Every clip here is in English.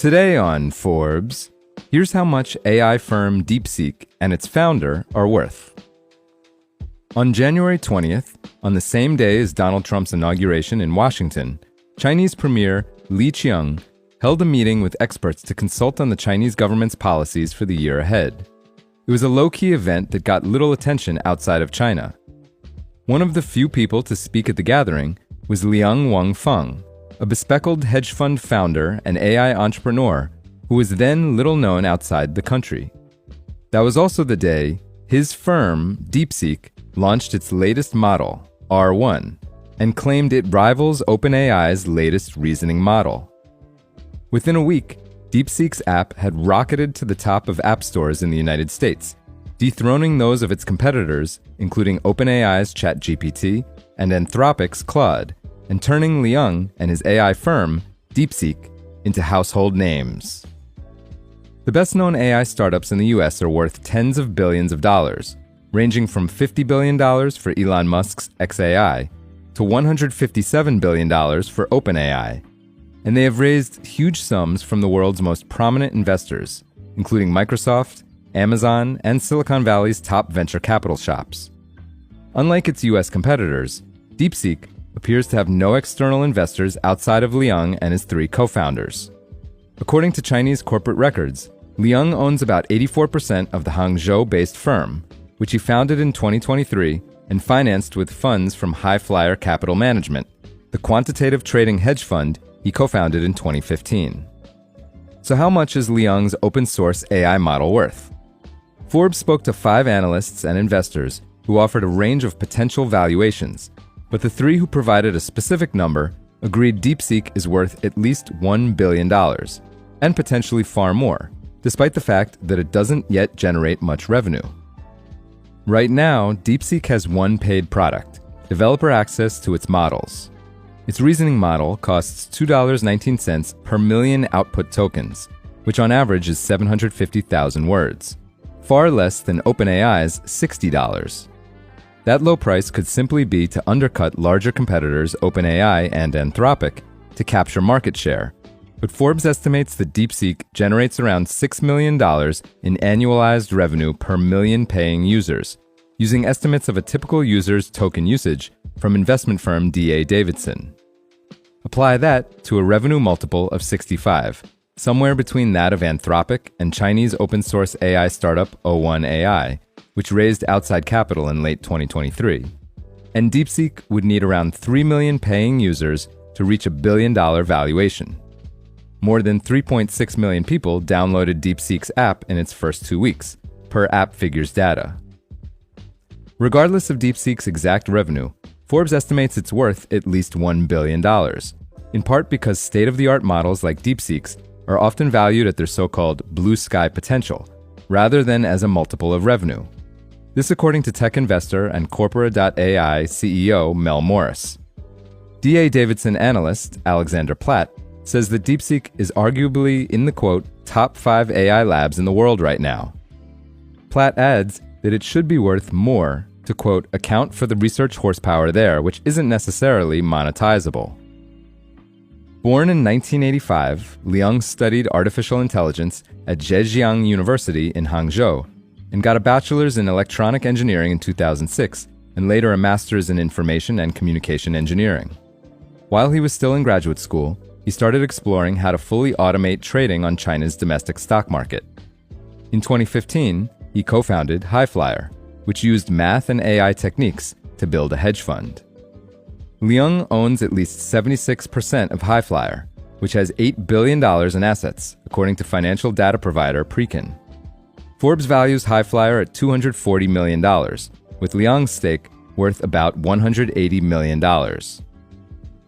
Today on Forbes, here's how much AI firm DeepSeek and its founder are worth. On January 20th, on the same day as Donald Trump's inauguration in Washington, Chinese Premier Li Qiang held a meeting with experts to consult on the Chinese government's policies for the year ahead. It was a low-key event that got little attention outside of China. One of the few people to speak at the gathering was Liang Wangfeng, a bespectacled hedge fund founder and AI entrepreneur who was then little known outside the country. That was also the day his firm, DeepSeek, launched its latest model, R1, and claimed it rivals OpenAI's latest reasoning model. Within a week, DeepSeek's app had rocketed to the top of app stores in the United States, dethroning those of its competitors, including OpenAI's ChatGPT and Anthropic's Claude, and turning Liang and his AI firm, DeepSeek, into household names. The best-known AI startups in the US are worth tens of billions of dollars, ranging from $50 billion for Elon Musk's xAI to $157 billion for OpenAI, and they have raised huge sums from the world's most prominent investors, including Microsoft, Amazon, and Silicon Valley's top venture capital shops. Unlike its US competitors, DeepSeek appears to have no external investors outside of Liang and his three co-founders. According to Chinese corporate records, Liang owns about 84% of the Hangzhou-based firm, which he founded in 2023 and financed with funds from High Flyer Capital Management, the quantitative trading hedge fund he co-founded in 2015. So how much is Liang's open-source AI model worth? Forbes spoke to 5 analysts and investors who offered a range of potential valuations, but the 3 who provided a specific number agreed DeepSeek is worth at least $1 billion, and potentially far more, despite the fact that it doesn't yet generate much revenue. Right now, DeepSeek has one paid product, developer access to its models. Its reasoning model costs $2.19 per million output tokens, which on average is 750,000 words, far less than OpenAI's $60. That low price could simply be to undercut larger competitors OpenAI and Anthropic to capture market share, but Forbes estimates that DeepSeek generates around $6 million in annualized revenue per million paying users, using estimates of a typical user's token usage from investment firm D.A. Davidson. Apply that to a revenue multiple of 65, somewhere between that of Anthropic and Chinese open-source AI startup O1AI, which raised outside capital in late 2023. And DeepSeek would need around 3 million paying users to reach $1 billion valuation. More than 3.6 million people downloaded DeepSeek's app in its first 2 weeks, per App Figures data. Regardless of DeepSeek's exact revenue, Forbes estimates it's worth at least $1 billion, in part because state-of-the-art models like DeepSeek's are often valued at their so-called blue sky potential, rather than as a multiple of revenue. This according to tech investor and Corpora.ai CEO Mel Morris. D.A. Davidson analyst Alexander Platt says that DeepSeek is arguably in the, quote, top 5 AI labs in the world right now. Platt adds that it should be worth more to, quote, account for the research horsepower there, which isn't necessarily monetizable. Born in 1985, Liang studied artificial intelligence at Zhejiang University in Hangzhou and got a bachelor's in electronic engineering in 2006 and later a master's in information and communication engineering. While he was still in graduate school, he started exploring how to fully automate trading on China's domestic stock market. In 2015, he co-founded High Flyer, which used math and AI techniques to build a hedge fund. Liang owns at least 76% of High Flyer, which has $8 billion in assets, according to financial data provider Preqin. Forbes values High Flyer at $240 million, with Liang's stake worth about $180 million.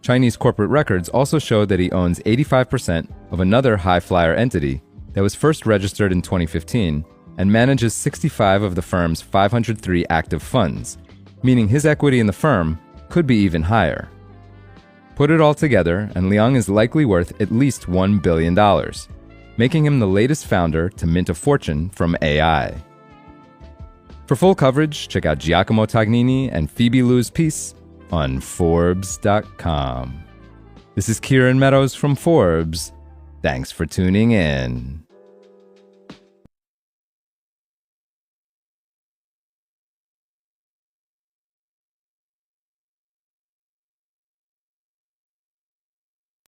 Chinese corporate records also show that he owns 85% of another High Flyer entity that was first registered in 2015 and manages 65 of the firm's 503 active funds, meaning his equity in the firm could be even higher. Put it all together, and Liang is likely worth at least $1 billion, making him the latest founder to mint a fortune from AI. For full coverage, check out Giacomo Tognini and Phoebe Liu's piece on Forbes.com. This is Kieran Meadows from Forbes. Thanks for tuning in.